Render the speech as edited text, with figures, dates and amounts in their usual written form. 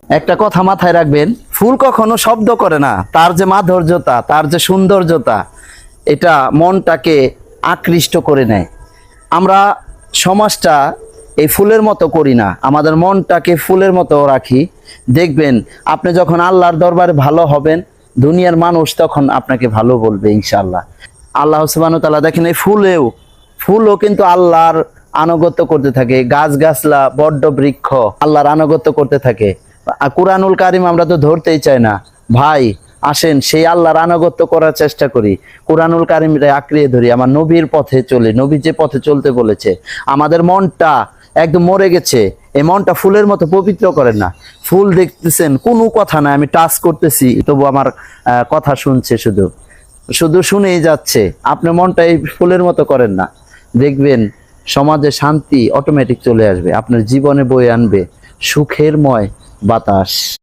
একটা কথা মাথায় রাখবেন, ফুল কখনো শব্দ করে না, তার যে মাধুর্যতা, তার যে সৌন্দর্যতা, এটা মনটাকে আকৃষ্ট করে নেয়। আমরা সমাজটা এই ফুলের মতো করি না, আমাদের মনটাকে ফুলের মতো রাখি। দেখবেন আপনি যখন আল্লাহর দরবারে ভালো হবেন, দুনিয়ার মানুষ তখন আপনাকে ভালো বলবে ইনশাআল্লাহ। আল্লাহ সুবহানাহু ওয়া তাআলা দেখেন এই ফুলও কিন্তু আল্লাহর আনুগত্য করতে থাকে, গাছগাছলা বড্ড বৃক্ষ আল্লাহর আনুগত্য করতে থাকে। কুরআনুল কারীম আমরা তো ধরতেই চাই না ভাই, আসেন সেই আল্লাহর আনুগত্য করার চেষ্টা করি, কুরআনুল কারীমে আঁকড়িয়ে ধরি, আমার নবীর পথে চলে, নবী যে পথে চলতে বলেছে। আমাদের মনটা একদম মরে গেছে, এই মনটা ফুলের মতো পবিত্র করেন না। ফুল দেখতেছেন কোনো কথা নাই, আমি টাচ করতেছি তবু আমার কথা শুনছে, শুধু শুধু শুনেই যাচ্ছে। আপনি মনটা এই ফুলের মতো করেন না, দেখবেন সমাজে শান্তি অটোমেটিক চলে আসবে, আপনার জীবনে বয়ে আনবে সুখেরময় বাতাস।